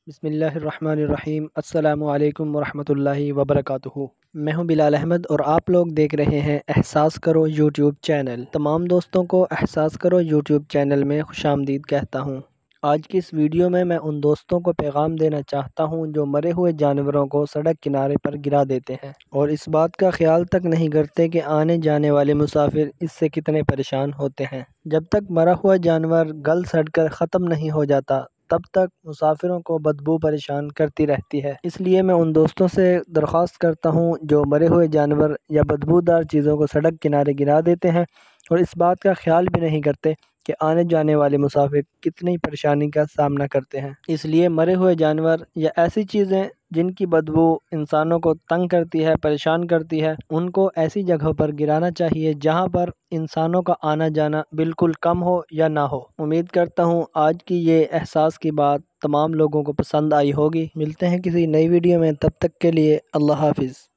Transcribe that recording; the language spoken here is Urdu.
بسم اللہ الرحمن الرحیم۔ السلام علیکم ورحمۃ اللہ وبرکاتہ۔ میں ہوں بلال احمد اور آپ لوگ دیکھ رہے ہیں احساس کرو یوٹیوب چینل۔ تمام دوستوں کو احساس کرو یوٹیوب چینل میں خوش آمدید کہتا ہوں۔ آج کی اس ویڈیو میں ان دوستوں کو پیغام دینا چاہتا ہوں جو مرے ہوئے جانوروں کو سڑک کنارے پر گرا دیتے ہیں اور اس بات کا خیال تک نہیں کرتے کہ آنے جانے والے مسافر اس سے کتنے پریشان ہوتے ہیں۔ جب تک مرا ہوا جانور گل سڑ کر ختم نہیں ہو جاتا تب تک مسافروں کو بدبو پریشان کرتی رہتی ہے۔ اس لیے میں ان دوستوں سے درخواست کرتا ہوں جو مرے ہوئے جانور یا بدبودار چیزوں کو سڑک کنارے گرا دیتے ہیں اور اس بات کا خیال بھی نہیں کرتے کہ آنے جانے والے مسافر کتنی پریشانی کا سامنا کرتے ہیں۔ اس لیے مرے ہوئے جانور یا ایسی چیزیں جن کی بدبو انسانوں کو تنگ کرتی ہے، پریشان کرتی ہے، ان کو ایسی جگہوں پر گرانا چاہیے جہاں پر انسانوں کا آنا جانا بالکل کم ہو یا نہ ہو۔ امید کرتا ہوں آج کی یہ احساس کی بات تمام لوگوں کو پسند آئی ہوگی۔ ملتے ہیں کسی نئی ویڈیو میں، تب تک کے لیے اللہ حافظ۔